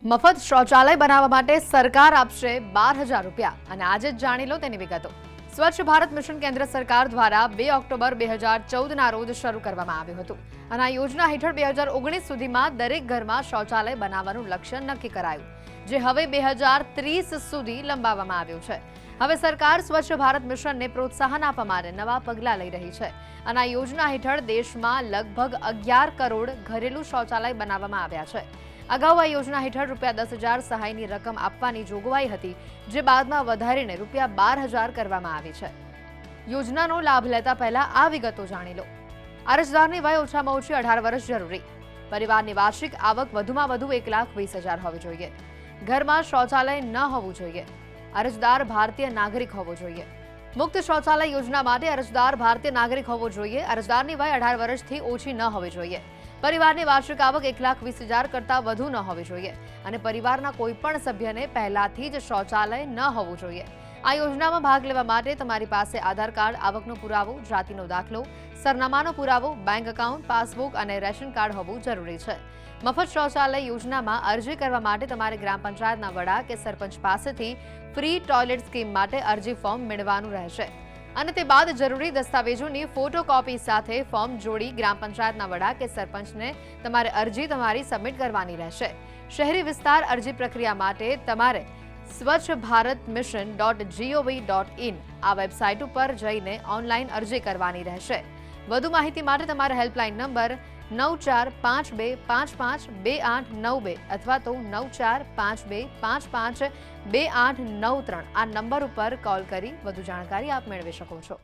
મફત શૌચાલય બનાવવા માટે સરકાર આપશે 12,000 રૂપિયા અને આજે જ જાણી લો તેની વિગતો। સ્વચ્છ ભારત મિશન કેન્દ્ર સરકાર દ્વારા 2 ઓક્ટોબર 2014ના રોજ શરૂ કરવામાં આવ્યું હતું અને આ યોજના હેઠળ 2019 સુધીમાં દરેક ઘરમાં શૌચાલય બનાવવાનું લક્ષ્ય નક્કી કરાયું, જે હવે 2030 સુધી લંબાવવામાં આવ્યું છે। હવે સરકાર સ્વચ્છ ભારત મિશનને પ્રોત્સાહન આપવા માટે નવા પગલાં લઈ રહી છે અને આ યોજના હેઠળ દેશમાં લગભગ 11 કરોડ ઘરેલું શૌચાલય બનાવવામાં આવ્યા છે। અગાઉ આ યોજના હેઠળ ₹10,000 સહાયની રકમ આપવાની જોગવાઈ હતી, જે બાદમાં વધારીને ₹12,000 કરવામાં આવી છે। યોજનાનો લાભ લેતા પહેલા આ વિગતો જાણી લો। અરજદારની વય ઓછામાં ઓછી 18 વર્ષ જરૂરી। પરિવારની વાર્ષિક આવક વધુમાં વધુ 1,20,000 હોવી જોઈએ। ઘરમાં શૌચાલય ન હોવું જોઈએ। અરજદાર ભારતીય નાગરિક હોવો જોઈએ। મુક્ત શૌચાલય યોજના માટે અરજદાર ભારતીય નાગરિક હોવો જોઈએ। અરજદારની વય 18 વર્ષથી ઓછી ન હોવી જોઈએ। પરિવારની વાર્ષિક આવક 1,20,000 કરતાં વધુ ન હોવી જોઈએ અને પરિવારના કોઈપણ સભ્યને પહેલાથી જ શૌચાલય ન હોવું જોઈએ। આ યોજનામાં ભાગ લેવા માટે તમારી પાસે આધાર કાર્ડ, આવકનો પુરાવો, જાતિનો દાખલો, સરનામાનો પુરાવો, બેંક એકાઉન્ટ, પાસબુક અને રેશન કાર્ડ હોવું જરૂરી છે। મફત શૌચાલય યોજનામાં અરજી કરવા માટે તમારે ગ્રામ પંચાયતના વડા કે સરપંચ પાસેથી ફ્રી ટોયલેટ સ્કીમ માટે અરજી ફોર્મ મેળવવાનું રહેશે અને તે બાદ જરૂરી દસ્તાવેજોની ફોટોકોપી સાથે ફોર્મ જોડી ગ્રામ પંચાયતના વડા કે સરપંચને તમારે અરજી સબમિટ કરવાની રહેશે। શહેરી વિસ્તાર અરજી પ્રક્રિયા માટે તમારે swachbharatmission.gov.in આ વેબસાઇટ ઉપર જઈને ઓનલાઈન અરજી કરવાની રહેશે। વધુ માહિતી માટે તમારે હેલ્પલાઇન નંબર 9452552892 અથવા તો 9452552893 આ નંબર ઉપર કોલ કરી વધુ જાણકારી આપ મેળવી શકો છો।